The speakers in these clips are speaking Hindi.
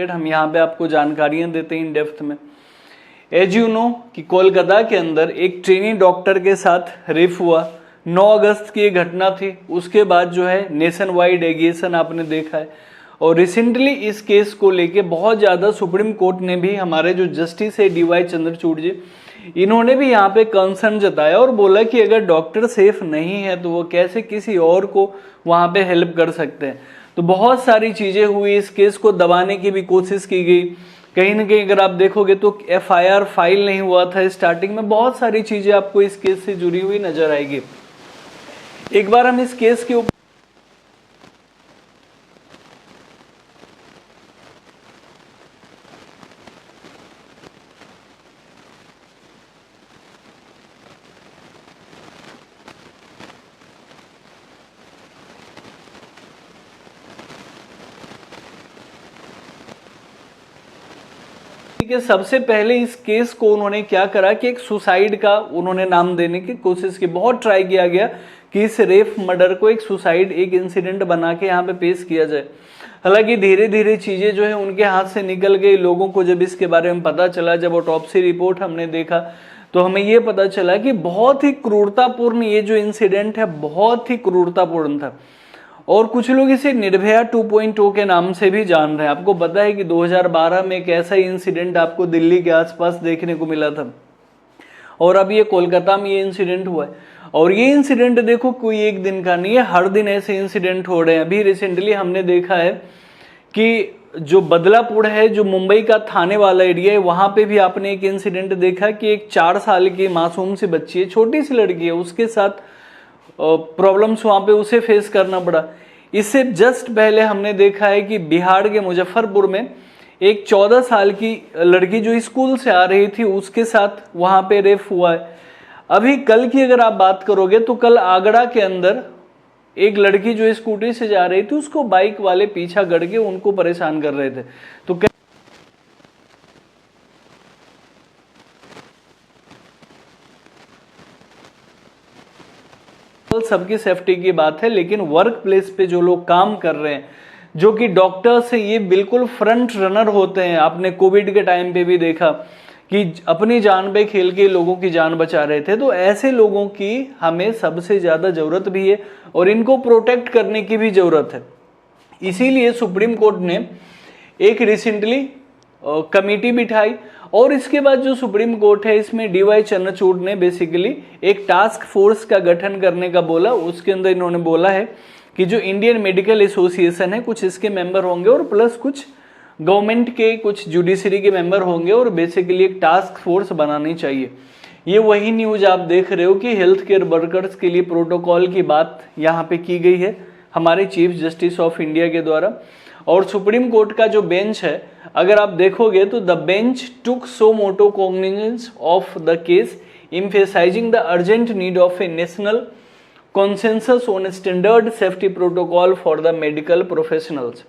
रिलेटेड हम यहाँ पे आपको जानकारियां देते हैं इन डेप्थ में। एज यू नो कि कोलकाता के अंदर एक ट्रेनी डॉक्टर के साथ रेप हुआ, 9 अगस्त की ये घटना थी। उसके बाद जो है नेशन वाइड एगिएशन आपने देखा है, और रिसेंटली इस केस को लेके बहुत ज़्यादा सुप्रीम कोर्ट ने भी, हमारे जो जस्टिस है DY चंद्रचूड़ जी, इन्होंने भी यहाँ पे कंसर्न जताया और बोला कि अगर डॉक्टर सेफ नहीं है तो वो कैसे किसी और को वहाँ पे हेल्प कर सकते हैं। तो बहुत सारी चीज़ें हुई, इस केस को दबाने की भी कोशिश की गई। कहीं ना कहीं अगर आप देखोगे तो FIR फाइल नहीं हुआ था स्टार्टिंग में, बहुत सारी चीज़ें आपको इस केस से जुड़ी हुई नजर आएगी। एक बार हम इस केस के ऊपर के सबसे पहले इस केस को उन्होंने क्या करा कि एक सुसाइड का उन्होंने नाम देने की कोशिश की। बहुत ट्राई किया गया कि इस रेप मर्डर को एक सुसाइड, एक इंसिडेंट बना के यहाँ पे पेश किया जाए। हालांकि धीरे धीरे चीजें जो है उनके हाथ से निकल गई। लोगों को जब इसके बारे में पता चला, जब ऑटोप्सी रिपोर्ट हमने देखा, तो हमें ये पता चला कि बहुत ही क्रूरतापूर्ण ये जो इंसिडेंट है, बहुत ही क्रूरतापूर्ण था। और कुछ लोग इसे निर्भया 2.0 के नाम से भी जान रहे हैं। आपको पता है कि 2012 में एक ऐसा इंसिडेंट आपको दिल्ली के आसपास देखने को मिला था, और अब ये कोलकाता में ये इंसिडेंट हुआ है। और ये इंसिडेंट देखो कोई एक दिन का नहीं है, हर दिन ऐसे इंसिडेंट हो रहे हैं। अभी रिसेंटली हमने देखा है कि जो बदलापुर है, जो मुंबई का थाने वाला एरिया है, वहां पे भी आपने एक इंसिडेंट देखा कि एक 4 साल की मासूम सी बच्ची है, छोटी सी लड़की है, उसके साथ प्रॉब्लम्स वहां पे उसे फेस करना पड़ा। इससे जस्ट पहले हमने देखा है कि बिहार के मुजफ्फरपुर में एक 14 साल की लड़की जो स्कूल से आ रही थी, उसके साथ वहां पे रेप हुआ है। अभी कल की अगर आप बात करोगे तो कल आगरा के अंदर एक लड़की जो स्कूटी से जा रही थी, उसको बाइक वाले पीछा करके उनको परेशान कर रहे थे। तो सबकी सेफ्टी की बात है, लेकिन वर्क प्लेस पे जो लोग काम कर रहे हैं, जो कि डॉक्टर्स हैं, ये बिल्कुल फ्रंट रनर होते हैं। आपने कोविड के टाइम पे भी देखा कि अपनी जान पे खेल के लोगों की जान बचा रहे थे। तो ऐसे लोगों की हमें सबसे ज्यादा जरूरत भी है और इनको प्रोटेक्ट करने की भी जरूरत है। इसीलिए सुप्रीम कोर्ट ने एक रिसेंटली कमेटी बिठाई, और इसके बाद जो सुप्रीम कोर्ट है, इसमें DY चंद्रचूड़ ने बेसिकली एक टास्क फोर्स का गठन करने का बोला। उसके अंदर इन्होंने बोला है कि जो इंडियन मेडिकल एसोसिएशन है, कुछ इसके मेंबर होंगे और प्लस कुछ गवर्नमेंट के, कुछ जुडिशरी के मेंबर होंगे, और बेसिकली एक टास्क फोर्स बनानी चाहिए। ये वही न्यूज आप देख रहे हो कि हेल्थ केयर वर्कर्स के लिए प्रोटोकॉल की बात यहाँ पे की गई है हमारे चीफ जस्टिस ऑफ इंडिया के द्वारा। और सुप्रीम कोर्ट का जो बेंच है, अगर आप देखोगे तो the bench took so motto cognizance of the case, emphasizing the urgent need of a national consensus on a standard safety protocol for the medical professionals।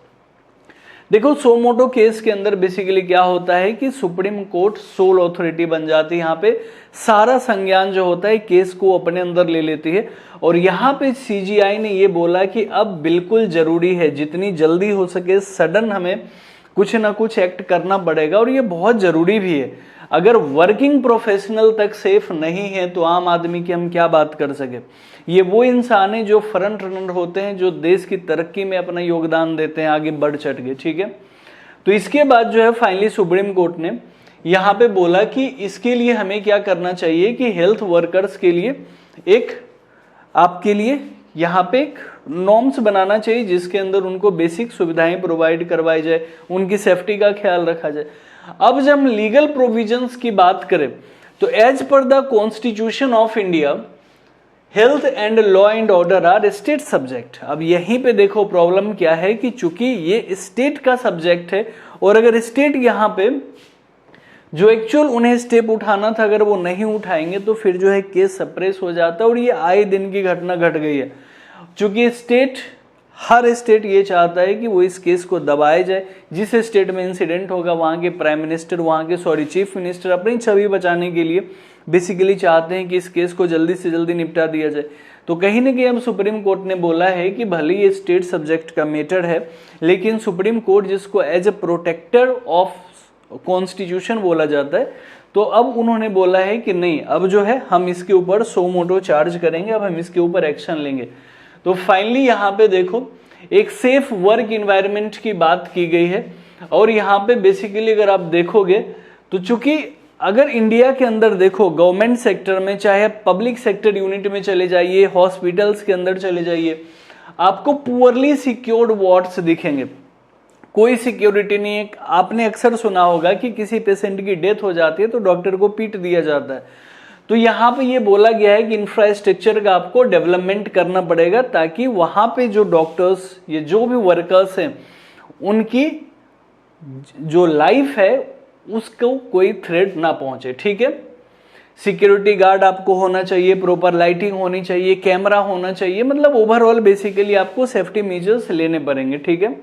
देखो सोमोटो केस के अंदर बेसिकली क्या होता है कि सुप्रीम कोर्ट सोल अथॉरिटी बन जाती है। यहाँ पे सारा संज्ञान जो होता है केस को अपने अंदर ले लेती है, और यहाँ पे CGI ने ये बोला कि अब बिल्कुल जरूरी है, जितनी जल्दी हो सके सडन हमें कुछ ना कुछ एक्ट करना पड़ेगा, और ये बहुत जरूरी भी है। अगर वर्किंग प्रोफेशनल तक सेफ नहीं है तो आम आदमी की हम क्या बात कर सके। ये वो इंसान है जो फ्रंट रनर होते हैं, जो देश की तरक्की में अपना योगदान देते हैं, आगे बढ़ चढ़ के, ठीक है। तो इसके बाद जो है फाइनली सुप्रीम कोर्ट ने यहाँ पे बोला कि इसके लिए हमें क्या करना चाहिए कि हेल्थ वर्कर्स के लिए एक, आपके लिए यहाँ पे एक नॉर्म्स बनाना चाहिए, जिसके अंदर उनको बेसिक सुविधाएं प्रोवाइड करवाई जाए, उनकी सेफ्टी का ख्याल रखा जाए। अब जब हम लीगल प्रोविजंस की बात करें तो as per the constitution of India, health and law and order are state subject. अब यहीं पे देखो प्रॉब्लम क्या है कि चूंकि ये स्टेट का सब्जेक्ट है, और अगर स्टेट यहाँ पे जो एक्चुअल उन्हें स्टेप उठाना था अगर वो नहीं उठाएंगे तो फिर जो है केस सप्रेस हो जाता है, और ये आए दिन की घटना घट गई है। चूंकि स्टेट, हर स्टेट ये चाहता है कि वो इस केस को दबाया जाए। जिस स्टेट में इंसिडेंट होगा वहाँ के प्राइम मिनिस्टर, वहाँ के चीफ मिनिस्टर अपनी छवि बचाने के लिए बेसिकली चाहते हैं कि इस केस को जल्दी से जल्दी निपटा दिया जाए। तो कहीं ना कहीं अब सुप्रीम कोर्ट ने बोला है कि भले ये स्टेट सब्जेक्ट का मैटर है, लेकिन सुप्रीम कोर्ट जिसको as a protector of constitution बोला जाता है, तो अब उन्होंने बोला है कि नहीं, अब जो है हम इसके ऊपर सो मोटो चार्ज करेंगे, अब हम इसके ऊपर एक्शन लेंगे। तो फाइनली यहाँ पे देखो एक सेफ वर्क इन्वायरमेंट की बात की गई है। और यहाँ पे बेसिकली अगर आप देखोगे तो चूंकि अगर इंडिया के अंदर देखो गवर्नमेंट सेक्टर में, चाहे पब्लिक सेक्टर यूनिट में चले जाइए, हॉस्पिटल्स के अंदर चले जाइए, आपको पुअरली सिक्योर्ड वार्ड्स दिखेंगे, कोई सिक्योरिटी नहीं है। आपने अक्सर सुना होगा कि किसी पेशेंट की डेथ हो जाती है तो डॉक्टर को पीट दिया जाता है। तो यहाँ पे ये बोला गया है कि इंफ्रास्ट्रक्चर का आपको डेवलपमेंट करना पड़ेगा, ताकि वहां पे जो डॉक्टर्स, ये जो भी वर्कर्स हैं, उनकी जो लाइफ है उसको कोई थ्रेट ना पहुंचे। ठीक है, सिक्योरिटी गार्ड आपको होना चाहिए, प्रॉपर लाइटिंग होनी चाहिए, कैमरा होना चाहिए, मतलब ओवरऑल बेसिकली आपको सेफ्टी मेजर्स लेने पड़ेंगे। ठीक है,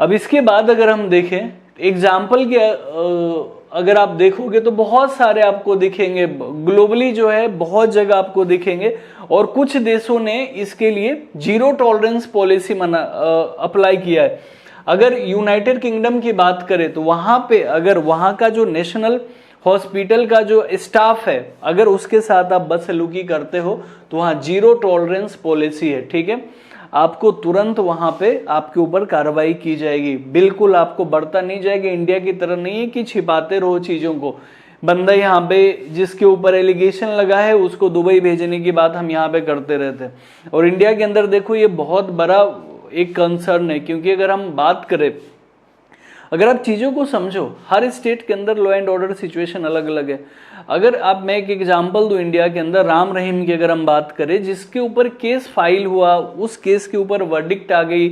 अब इसके बाद अगर हम देखें एग्जाम्पल के अगर आप देखोगे तो बहुत सारे आपको दिखेंगे, ग्लोबली जो है बहुत जगह आपको दिखेंगे, और कुछ देशों ने इसके लिए जीरो टॉलरेंस पॉलिसी अप्लाई किया है। अगर यूनाइटेड किंगडम की बात करें तो वहां पे अगर वहां का जो नेशनल हॉस्पिटल का जो स्टाफ है, अगर उसके साथ आप बदसलूकी करते हो तो वहां जीरो टॉलरेंस पॉलिसी है। ठीक है, आपको तुरंत वहां पे आपके ऊपर कार्रवाई की जाएगी, बिल्कुल आपको बढ़ता नहीं जाएगा। इंडिया की तरह नहीं है कि छिपाते रहो चीजों को। बंदा यहाँ पे जिसके ऊपर एलिगेशन लगा है उसको दुबई भेजने की बात हम यहाँ पे करते रहते हैं। और इंडिया के अंदर देखो ये बहुत बड़ा एक कंसर्न है, क्योंकि अगर हम बात करें, अगर आप चीजों को समझो, हर स्टेट के अंदर लॉ एंड ऑर्डर सिचुएशन अलग अलग है। अगर आप, मैं एक एग्जांपल दूं, इंडिया के अंदर राम रहीम की अगर हम बात करें, जिसके ऊपर केस फाइल हुआ, उस केस के ऊपर वर्डिक्ट आ गई,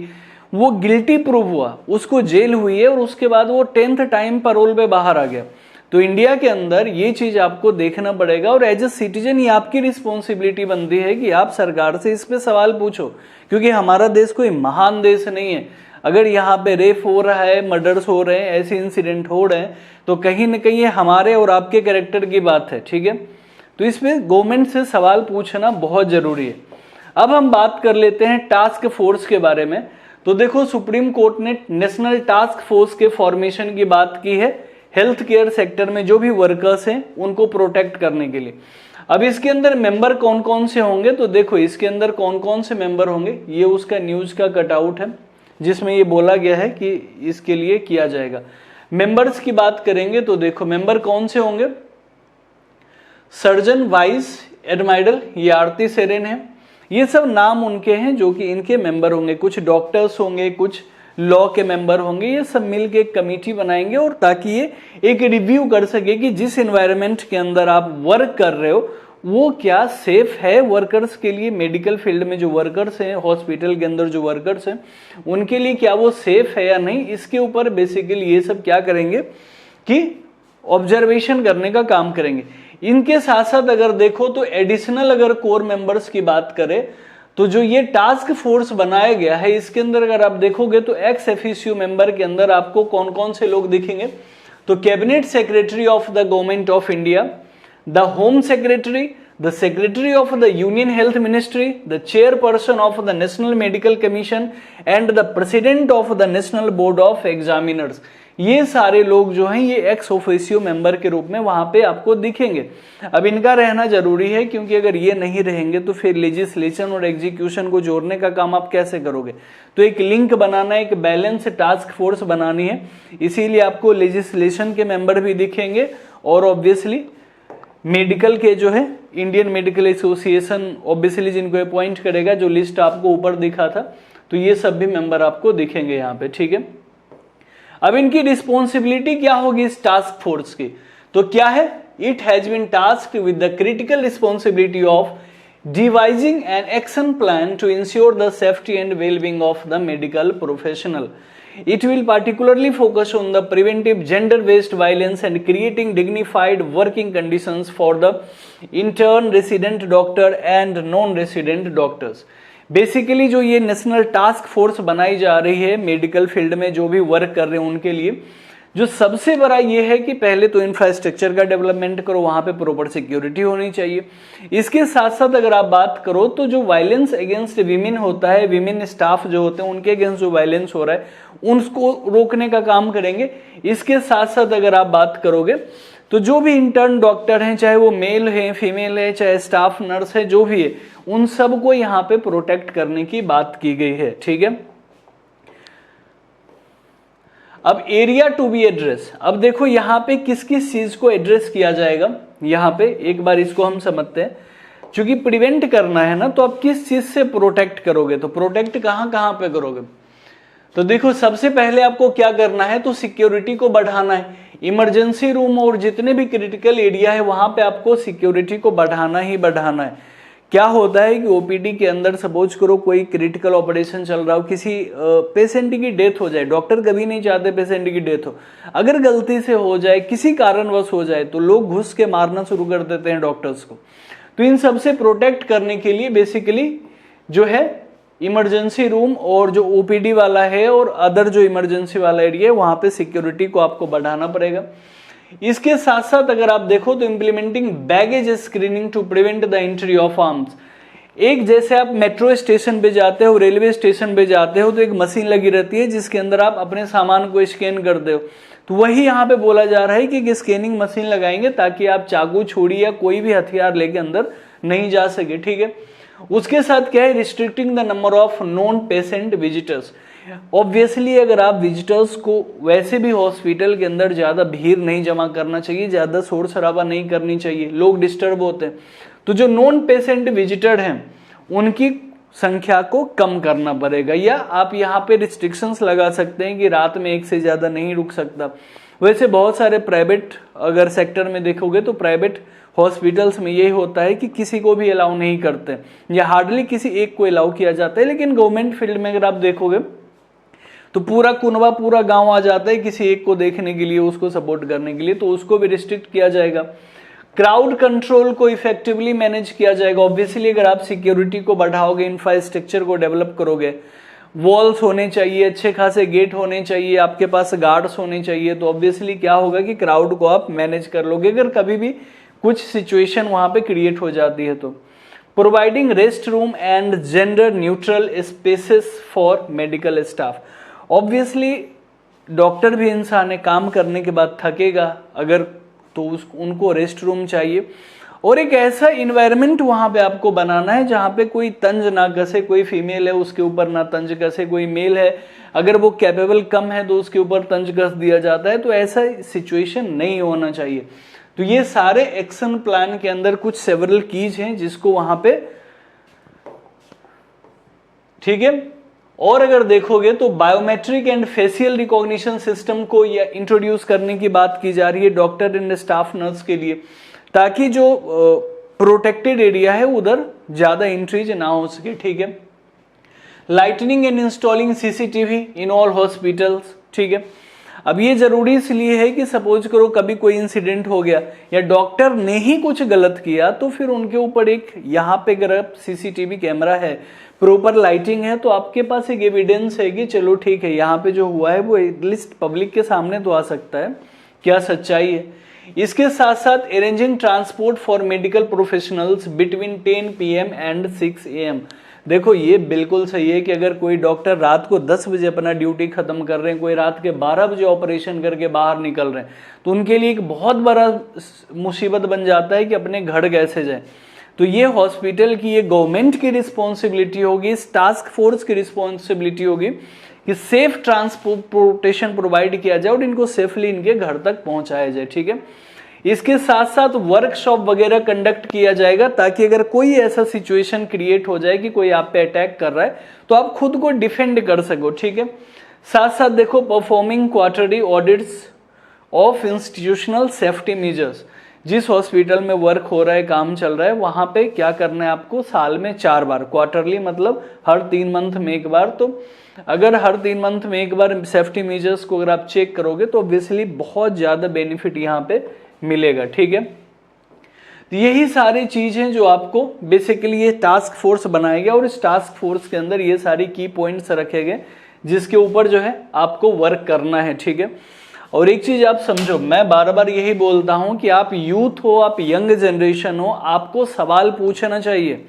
वो गिल्टी प्रूव हुआ, उसको जेल हुई है और उसके बाद वो 10th टाइम पैरोल पे बाहर आ गया। तो इंडिया के अंदर ये चीज आपको देखना पड़ेगा, और एज ए सिटीजन ये आपकी रिस्पॉन्सिबिलिटी बनती है कि आप सरकार से इस पे सवाल पूछो, क्योंकि हमारा देश कोई महान देश नहीं है। अगर यहाँ पे रेप हो रहा है, मर्डर्स हो रहे हैं, ऐसे इंसिडेंट हो रहे हैं, तो कहीं ना कहीं हमारे और आपके कैरेक्टर की बात है। ठीक है, तो इसमें गवर्नमेंट से सवाल पूछना बहुत जरूरी है। अब हम बात कर लेते हैं टास्क फोर्स के बारे में। तो देखो सुप्रीम कोर्ट ने नेशनल टास्क फोर्स के फॉर्मेशन की बात की है, हेल्थ केयर सेक्टर में जो भी वर्कर्स हैं उनको प्रोटेक्ट करने के लिए। अब इसके अंदर मेंबर कौन कौन से होंगे, तो देखो इसके अंदर कौन कौन से मेंबर होंगे, ये उसका न्यूज का कटआउट है जिसमें ये बोला गया है कि इसके लिए किया जाएगा। मेंबर्स की बात करेंगे तो देखो मेंबर कौन से होंगे, सर्जन वाइस एडमाइरल, ये आरती सेरेन है, ये सब नाम उनके हैं जो कि इनके मेंबर होंगे। कुछ डॉक्टर्स होंगे, कुछ लॉ के मेंबर होंगे, ये सब मिलके एक कमेटी बनाएंगे, और ताकि ये एक रिव्यू कर सके कि जिस एनवायरनमेंट के अंदर आप वर्क कर रहे हो वो क्या सेफ है वर्कर्स के लिए। मेडिकल फील्ड में जो वर्कर्स हैं, हॉस्पिटल के अंदर जो वर्कर्स हैं, उनके लिए क्या वो सेफ है या नहीं, इसके ऊपर बेसिकली ये सब क्या करेंगे कि ऑब्जर्वेशन करने का काम करेंगे। इनके साथ साथ अगर देखो तो एडिशनल अगर कोर मेंबर्स की बात करें तो जो ये टास्क फोर्स बनाया गया है, इसके अंदर अगर आप देखोगे तो एक्स एफिशियो मेंबर के अंदर आपको कौन कौन से लोग दिखेंगे, तो cabinet secretary of the government of India, the Home Secretary, the Secretary of the Union Health Ministry, the Chairperson of the National Medical Commission and the President of the National Board of Examiners। ये सारे लोग जो हैं ये एक्स ऑफिशियो मेंबर के रूप में वहां पे आपको दिखेंगे। अब इनका रहना जरूरी है, क्योंकि अगर ये नहीं रहेंगे तो फिर लेजिस्लेशन और एग्जीक्यूशन को जोड़ने का काम आप कैसे करोगे। तो एक लिंक बनाना, एक बैलेंस टास्क फोर्स बनानी है, इसीलिए आपको लेजिस्लेशन के मेंबर भी दिखेंगे, और ऑब्वियसली मेडिकल के जो है इंडियन मेडिकल एसोसिएशन ऑब्वियसली जिनको अपॉइंट करेगा, जो लिस्ट आपको ऊपर दिखा था, तो ये सब भी मेंबर आपको दिखेंगे यहाँ पे। ठीक है, अब इनकी रिस्पॉन्सिबिलिटी क्या होगी इस टास्क फोर्स की, तो क्या है, it has been tasked with the critical responsibility of devising an action plan to ensure the safety and well-being of the medical professional. It will particularly focus on the preventive gender-based violence and creating dignified working conditions for the intern, resident doctor and non-resident doctors. Basically जो ये नेशनल टास्क फोर्स बनाई जा रही है मेडिकल फील्ड में जो भी वर्क कर रहे हैं उनके लिए, जो सबसे बड़ा ये है कि पहले तो इंफ्रास्ट्रक्चर का डेवलपमेंट करो, वहां पे प्रॉपर सिक्योरिटी होनी चाहिए। इसके साथ साथ अगर आप बात करो तो जो वायलेंस अगेंस्ट विमेन होता है, विमेन स्टाफ जो होते हैं उनके अगेंस्ट जो वायलेंस हो रहा है उनको रोकने का काम करेंगे। इसके साथ साथ अगर आप बात करोगे तो जो भी इंटर्न डॉक्टर हैं, चाहे वो मेल है फीमेल है, चाहे स्टाफ नर्स है, जो भी है, उन सबको यहाँ पे प्रोटेक्ट करने की बात की गई है। ठीक है, अब एरिया टू बी एड्रेस। अब देखो यहाँ पे किस किस चीज को एड्रेस किया जाएगा, यहाँ पे एक बार इसको हम समझते हैं। क्योंकि प्रिवेंट करना है ना, तो आप किस चीज से प्रोटेक्ट करोगे, तो प्रोटेक्ट कहाँ कहाँ पे करोगे। तो देखो सबसे पहले आपको क्या करना है, तो सिक्योरिटी को बढ़ाना है। इमरजेंसी रूम और जितने भी क्रिटिकल एरिया है वहां पे आपको सिक्योरिटी को बढ़ाना ही बढ़ाना है। क्या होता है कि ओपीडी के अंदर सपोज करो कोई क्रिटिकल ऑपरेशन चल रहा हो, किसी पेशेंट की डेथ हो जाए, डॉक्टर कभी नहीं चाहते पेशेंट की डेथ हो, अगर गलती से हो जाए, किसी कारणवश हो जाए, तो लोग घुस के मारना शुरू कर देते हैं डॉक्टर्स को। तो इन सबसे प्रोटेक्ट करने के लिए बेसिकली जो है इमरजेंसी रूम और जो ओपीडी वाला है और अदर जो इमरजेंसी वाला एरिया है वहां पे सिक्योरिटी को आपको बढ़ाना पड़ेगा। इसके साथ साथ अगर आप देखो तो implementing baggage screening to prevent the entry of arms. एक जैसे आप मेट्रो स्टेशन पे जाते हो, रेलवे स्टेशन पे जाते हो, तो एक मशीन लगी रहती है जिसके अंदर आप अपने सामान को स्कैन करते हो। तो वही यहाँ पे बोला जा रहा है कि स्कैनिंग मशीन लगाएंगे ताकि आप चाकू, छुरी या कोई भी हथियार लेके अंदर नहीं जा सके। ठीक है, उसके साथ क्या है, restricting the number of non patient visitors. Obviously अगर आप विजिटर्स को, वैसे भी हॉस्पिटल के अंदर ज्यादा भीड़ नहीं जमा करना चाहिए, ज्यादा शोर शराबा नहीं करनी चाहिए, लोग डिस्टर्ब होते हैं। तो जो नॉन पेशेंट विजिटर हैं उनकी संख्या को कम करना पड़ेगा, या आप यहाँ पे रिस्ट्रिक्शंस लगा सकते हैं कि रात में एक से ज्यादा नहीं रुक सकता। वैसे बहुत सारे प्राइवेट अगर सेक्टर में देखोगे तो प्राइवेट हॉस्पिटल्स में यही होता है कि किसी को भी अलाउ नहीं करते, या हार्डली किसी एक को अलाउ किया जाता है। लेकिन गवर्नमेंट फील्ड में अगर आप देखोगे तो पूरा कुनबा, पूरा गांव आ जाता है किसी एक को देखने के लिए, उसको सपोर्ट करने के लिए, तो उसको भी रिस्ट्रिक्ट किया जाएगा। क्राउड कंट्रोल को इफेक्टिवली मैनेज किया जाएगा। ऑब्वियसली अगर आप सिक्योरिटी को बढ़ाओगे, इंफ्रास्ट्रक्चर को डेवलप करोगे, वॉल्स होने चाहिए, अच्छे खासे गेट होने चाहिए, आपके पास गार्ड्स होने चाहिए, तो ऑब्वियसली क्या होगा कि क्राउड को आप मैनेज कर लोगे अगर कभी भी कुछ सिचुएशन वहां पे क्रिएट हो जाती है। तो providing rest room and gender neutral spaces for medical staff. Obviously doctor भी इंसान है, काम करने के बाद थकेगा अगर, तो उनको रेस्ट रूम चाहिए। और एक ऐसा इन्वायरमेंट वहां पे आपको बनाना है जहां पे कोई तंज ना कसे, कोई फीमेल है उसके ऊपर ना तंज कसे, कोई मेल है अगर वो कैपेबल कम है तो उसके ऊपर तंज कस दिया जाता है। तो ऐसा सिचुएशन नहीं होना चाहिए। तो ये सारे एक्शन प्लान के अंदर कुछ सेवरल कीज हैं जिसको वहां पे, ठीक है। और अगर देखोगे तो biometric and facial recognition system को या इंट्रोड्यूस करने की बात की जा रही है डॉक्टर एंड स्टाफ नर्स के लिए, ताकि जो प्रोटेक्टेड एरिया है उधर ज्यादा इंट्रीज ना हो सके। ठीक है, lightning and installing CCTV in all hospitals. ठीक है, अब ये जरूरी इसलिए है कि सपोज करो कभी कोई इंसिडेंट हो गया या डॉक्टर ने ही कुछ गलत किया, तो फिर उनके ऊपर एक, यहाँ पे अगर सीसीटीवी कैमरा है, प्रॉपर लाइटिंग है, तो आपके पास एक एविडेंस है कि चलो ठीक है, यहाँ पे जो हुआ है वो एटलीस्ट पब्लिक के सामने तो आ सकता है, क्या सच्चाई है। इसके साथ साथ arranging transport for medical professionals between 10 PM and 6 AM। देखो ये बिल्कुल सही है कि अगर कोई डॉक्टर रात को 10 बजे अपना ड्यूटी खत्म कर रहे हैं, कोई रात के 12 बजे ऑपरेशन करके बाहर निकल रहे हैं, तो उनके लिए एक बहुत बड़ा मुसीबत बन जाता है कि अपने घर कैसे जाए। तो ये हॉस्पिटल की, ये गवर्नमेंट की रिस्पॉन्सिबिलिटी होगी, इस टास्क फोर्स की रिस्पॉन्सिबिलिटी होगी कि सेफ ट्रांसपोर्टेशन प्रोवाइड किया जाए और इनको सेफली इनके घर तक पहुंचाया जाए। ठीक है, इसके साथ साथ वर्कशॉप वगैरह कंडक्ट किया जाएगा ताकि अगर कोई ऐसा सिचुएशन क्रिएट हो जाए कि कोई आप पे अटैक कर रहा है तो आप खुद को डिफेंड कर सको। ठीक है, साथ साथ देखो performing quarterly audits of institutional safety measures. जिस हॉस्पिटल में वर्क हो रहा है, काम चल रहा है, वहां पे क्या करना है आपको, साल में 4 बार, क्वार्टरली मतलब हर 3 मंथ में एक बार। तो अगर हर 3 मंथ में एक बार सेफ्टी मेजर्स को अगर आप चेक करोगे तो ऑब्वियसली बहुत ज्यादा बेनिफिट यहाँ पे मिलेगा। ठीक है, तो यही सारी चीज हैं जो आपको बेसिकली ये टास्क फोर्स बनाया गया और इस टास्क फोर्स के अंदर ये सारी की पॉइंट्स रखे गए जिसके ऊपर जो है आपको वर्क करना है। ठीक है, और एक चीज आप समझो, मैं बार बार यही बोलता हूं कि आप यूथ हो, आप यंग जनरेशन हो, आपको सवाल पूछना चाहिए।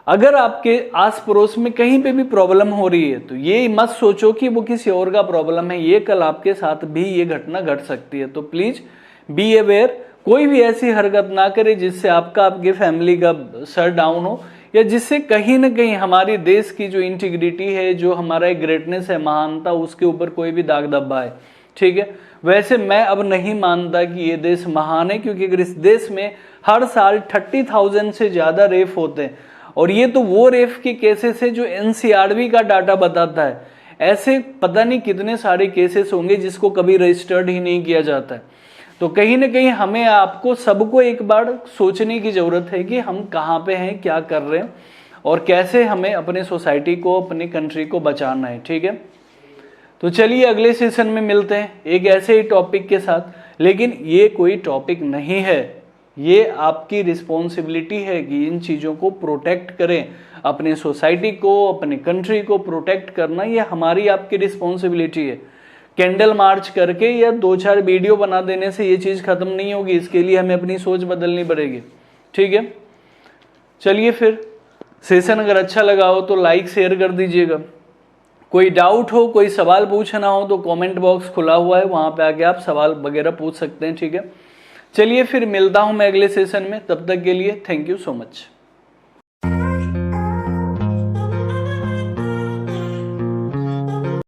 अगर आपके आस पड़ोस में कहीं पे भी प्रॉब्लम हो रही है तो ये मत सोचो कि वो किसी और का प्रॉब्लम है, ये कल आपके साथ भी ये घटना घट सकती है। तो प्लीज बी अवेयर, कोई भी ऐसी हरकत ना करे जिससे आपका, आपके फैमिली का सर डाउन हो, या जिससे कहीं ना कहीं हमारी देश की जो इंटीग्रिटी है, जो हमारा एक ग्रेटनेस है, महानता, उसके ऊपर कोई भी दाग धब्बा है। ठीक है, वैसे मैं अब नहीं मानता कि ये देश महान है, क्योंकि अगर इस देश में हर साल 30,000 से ज्यादा रेप होते हैं, और ये तो वो रेप के केसेस है जो एनसीआरबी का डाटा बताता है, ऐसे पता नहीं कितने सारे केसेस होंगे जिसको कभी रजिस्टर्ड ही नहीं किया जाता है। तो कहीं ना कहीं हमें, आपको, सबको एक बार सोचने की जरूरत है कि हम कहाँ पे हैं, क्या कर रहे हैं, और कैसे हमें अपने सोसाइटी को, अपने कंट्री को बचाना है। ठीक है, तो चलिए अगले सेशन में मिलते हैं एक ऐसे ही टॉपिक के साथ। लेकिन ये कोई टॉपिक नहीं है, ये आपकी रिस्पॉन्सिबिलिटी है कि इन चीज़ों को प्रोटेक्ट करें, अपने सोसाइटी को, अपने कंट्री को प्रोटेक्ट करना, ये हमारी, आपकी रिस्पॉन्सिबिलिटी है। कैंडल मार्च करके या 2-4 वीडियो बना देने से ये चीज़ खत्म नहीं होगी, इसके लिए हमें अपनी सोच बदलनी पड़ेगी। ठीक है, चलिए फिर, सेशन अगर अच्छा लगा हो तो लाइक शेयर कर दीजिएगा। कोई डाउट हो, कोई सवाल पूछना हो तो कमेंट बॉक्स खुला हुआ है, वहां पे आके आप सवाल वगैरह पूछ सकते हैं। ठीक है, चलिए फिर मिलता हूं मैं अगले सेशन में, तब तक के लिए थैंक यू सो मच।